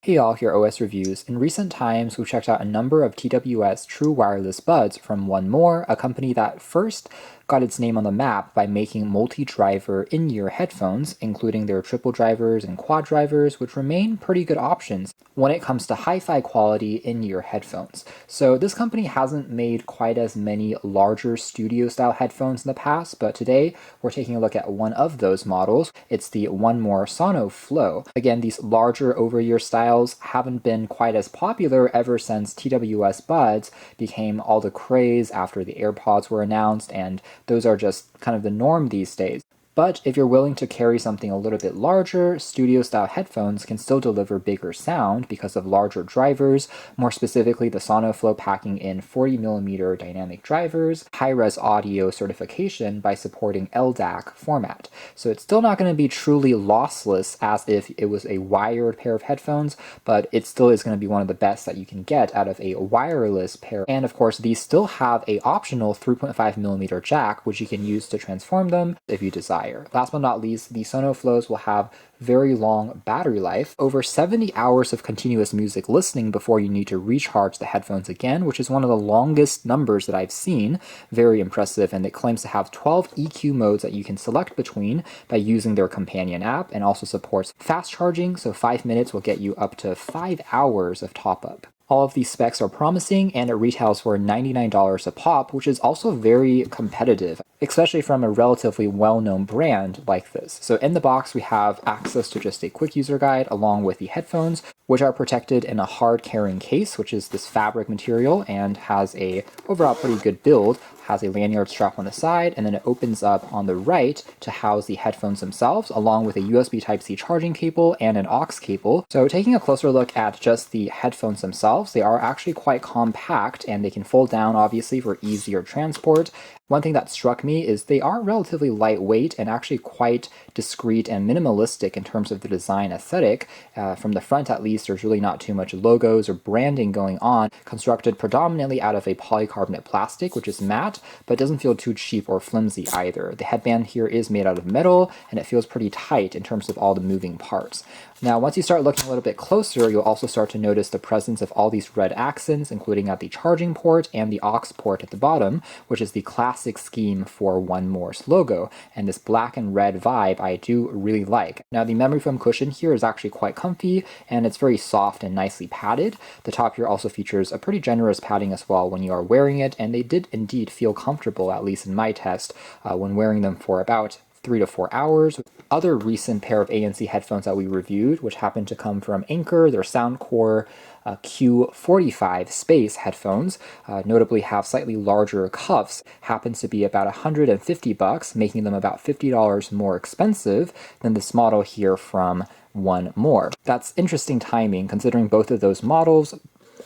Hey y'all, here OS Reviews. In recent times, we've checked out a number of TWS true wireless buds from 1MORE, a company that first got its name on the map by making multi-driver in-ear headphones, including their triple drivers and quad drivers, which remain pretty good options when it comes to hi-fi quality in-ear headphones. So this company hasn't made quite as many larger studio-style headphones in the past, but today we're taking a look at one of those models. It's the 1MORE SonoFlow. Again, these larger over-ear styles haven't been quite as popular ever since TWS buds became all the craze after the AirPods were announced, and those are just kind of the norm these days. But if you're willing to carry something a little bit larger, studio-style headphones can still deliver bigger sound because of larger drivers, more specifically the SonoFlow packing in 40mm dynamic drivers, high-res audio certification by supporting LDAC format. So it's still not going to be truly lossless as if it was a wired pair of headphones, but it still is going to be one of the best that you can get out of a wireless pair. And of course, these still have a optional 3.5mm jack, which you can use to transform them if you desire. Last but not least, the SonoFlows will have very long battery life, over 70 hours of continuous music listening before you need to recharge the headphones again, which is one of the longest numbers that I've seen. Very impressive, and it claims to have 12 EQ modes that you can select between by using their companion app, and also supports fast charging, so 5 minutes will get you up to 5 hours of top-up. All of these specs are promising, and it retails for $99 a pop, which is also very competitive, especially from a relatively well-known brand like this. So in the box, we have access to just a quick user guide along with the headphones, which are protected in a hard carrying case, which is this fabric material and has a overall pretty good build. Has a lanyard strap on the side, and then it opens up on the right to house the headphones themselves, along with a USB Type-C charging cable and an aux cable. So taking a closer look at just the headphones themselves, they are actually quite compact, and they can fold down, obviously, for easier transport. One thing that struck me is they are relatively lightweight and actually quite discreet and minimalistic in terms of the design aesthetic. From the front at least, there's really not too much logos or branding going on, constructed predominantly out of a polycarbonate plastic, which is matte, but doesn't feel too cheap or flimsy either. The headband here is made out of metal, and it feels pretty tight in terms of all the moving parts. Now, once you start looking a little bit closer, you'll also start to notice the presence of all these red accents, including at the charging port and the aux port at the bottom, which is the classic scheme for 1MORE's logo, and this black and red vibe I do really like. Now, the memory foam cushion here is actually quite comfy, and it's very soft and nicely padded. The top here also features a pretty generous padding as well when you are wearing it, and they did indeed feel comfortable, at least in my test, when wearing them for about 3 to 4 hours. Other recent pair of ANC headphones that we reviewed, which happened to come from Anker, their Soundcore Q45 Space headphones, notably have slightly larger cuffs, happens to be about $150, making them about $50 more expensive than this model here from 1MORE. That's interesting timing, considering both of those models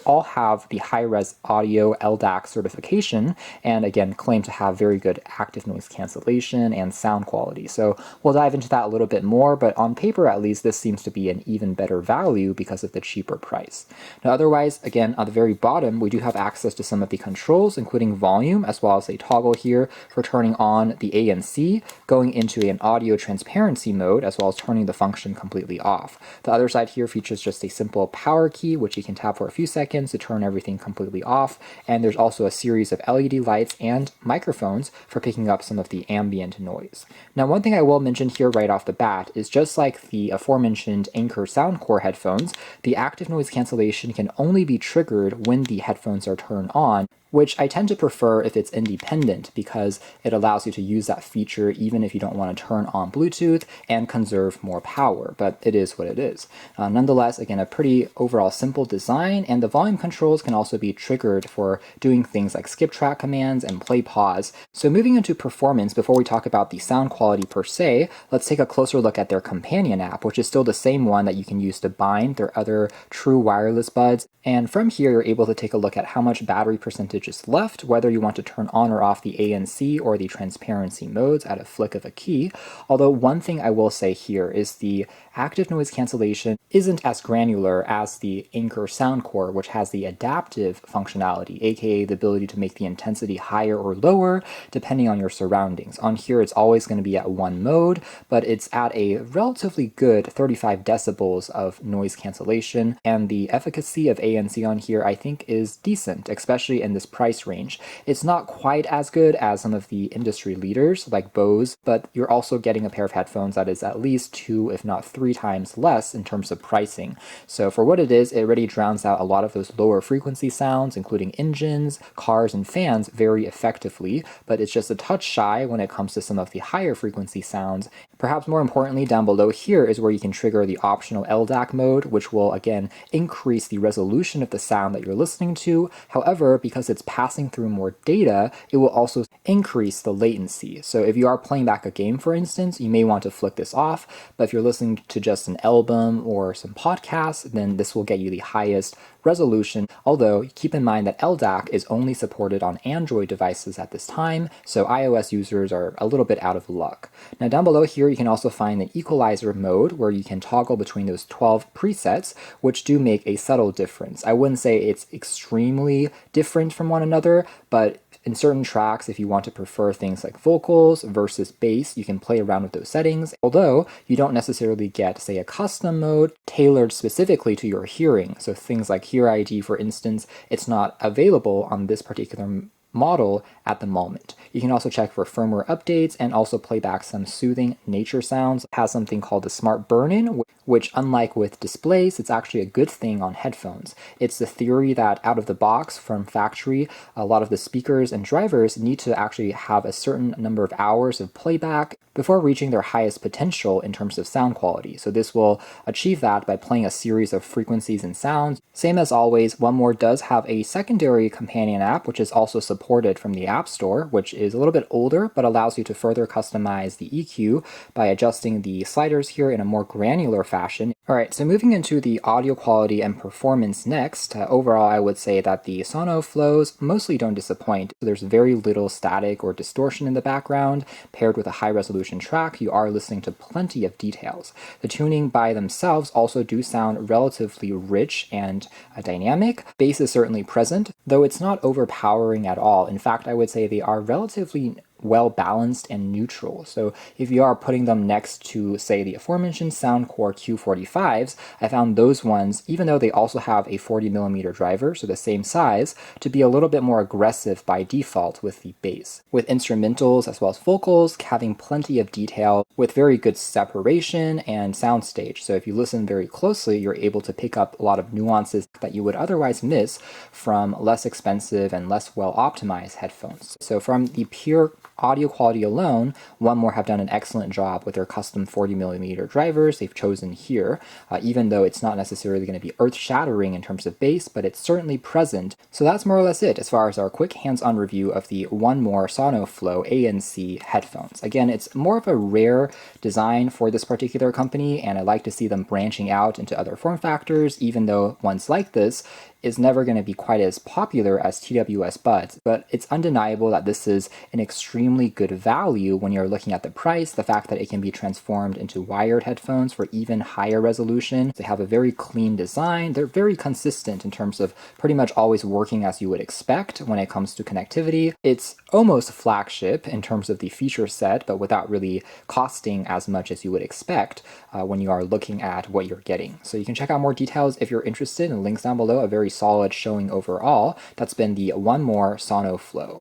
all have the high-res audio LDAC certification, and again claim to have very good active noise cancellation and sound quality. So we'll dive into that a little bit more, but on paper at least this seems to be an even better value because of the cheaper price. Now otherwise, again, at the very bottom we do have access to some of the controls, including volume, as well as a toggle here for turning on the ANC, going into an audio transparency mode, as well as turning the function completely off. The other side here features just a simple power key, which you can tap for a few seconds to turn everything completely off, and there's also a series of LED lights and microphones for picking up some of the ambient noise. Now, one thing I will mention here right off the bat is just like the aforementioned Anker Soundcore headphones, the active noise cancellation can only be triggered when the headphones are turned on, which I tend to prefer if it's independent because it allows you to use that feature even if you don't want to turn on Bluetooth and conserve more power, but it is what it is. Nonetheless, again, a pretty overall simple design, and the volume controls can also be triggered for doing things like skip track commands and play pause. So moving into performance, before we talk about the sound quality per se, let's take a closer look at their companion app, which is still the same one that you can use to bind their other true wireless buds. And from here, you're able to take a look at how much battery percentage advantages left, whether you want to turn on or off the ANC or the transparency modes at a flick of a key. Although one thing I will say here is the active noise cancellation isn't as granular as the Anchor sound core, which has the adaptive functionality, aka the ability to make the intensity higher or lower depending on your surroundings. On here, it's always going to be at one mode, but it's at a relatively good 35 decibels of noise cancellation, and the efficacy of ANC on here I think is decent, especially in this price range. It's not quite as good as some of the industry leaders like Bose, but you're also getting a pair of headphones that is at least 2, if not 3 times less in terms of pricing. So for what it is, it already drowns out a lot of those lower frequency sounds, including engines, cars, and fans very effectively, but it's just a touch shy when it comes to some of the higher frequency sounds. Perhaps more importantly, down below here is where you can trigger the optional LDAC mode, which will again increase the resolution of the sound that you're listening to. However, because it's passing through more data, it will also increase the latency. So if you are playing back a game, for instance, you may want to flick this off, but if you're listening to just an album or some podcasts, then this will get you the highest resolution, although keep in mind that LDAC is only supported on Android devices at this time, so iOS users are a little bit out of luck. Now down below here you can also find the Equalizer mode, where you can toggle between those 12 presets, which do make a subtle difference. I wouldn't say it's extremely different from one another, but in certain tracks, if you want to prefer things like vocals versus bass, you can play around with those settings, although you don't necessarily get, say, a custom mode tailored specifically to your hearing. So things like Hear ID, for instance, it's not available on this particular model at the moment. You can also check for firmware updates and also play back some soothing nature sounds. It has something called the smart burn-in, which unlike with displays, it's actually a good thing on headphones. It's the theory that out of the box from factory, a lot of the speakers and drivers need to actually have a certain number of hours of playback before reaching their highest potential in terms of sound quality. So this will achieve that by playing a series of frequencies and sounds. Same as always, 1MORE does have a secondary companion app, which is also supported from the App Store, which is a little bit older, but allows you to further customize the EQ by adjusting the sliders here in a more granular fashion. Alright, so moving into the audio quality and performance next, overall I would say that the SonoFlows mostly don't disappoint. There's very little static or distortion in the background. Paired with a high resolution track, you are listening to plenty of details. The tuning by themselves also do sound relatively rich and dynamic. Bass is certainly present, though it's not overpowering at all. In fact, I would say they are relatively well balanced and neutral. So if you are putting them next to, say, the aforementioned Soundcore Q45s, I found those ones, even though they also have a 40mm driver, so the same size, to be a little bit more aggressive by default with the bass. With instrumentals as well as vocals having plenty of detail with very good separation and soundstage. So if you listen very closely, you're able to pick up a lot of nuances that you would otherwise miss from less expensive and less well optimized headphones. So from the pure audio quality alone, 1MORE have done an excellent job with their custom 40mm drivers they've chosen here, even though it's not necessarily going to be earth-shattering in terms of bass, but it's certainly present. So that's more or less it as far as our quick hands-on review of the 1MORE SonoFlow ANC headphones. Again, it's more of a rare design for this particular company, and I like to see them branching out into other form factors, even though ones like this is never going to be quite as popular as TWS buds, but it's undeniable that this is an extremely good value when you're looking at the price, the fact that it can be transformed into wired headphones for even higher resolution. They have a very clean design. They're very consistent in terms of pretty much always working as you would expect when it comes to connectivity. It's almost flagship in terms of the feature set, but without really costing as much as you would expect when you are looking at what you're getting. So you can check out more details if you're interested, and links down below. A very solid showing overall. That's been the 1MORE SonoFlow.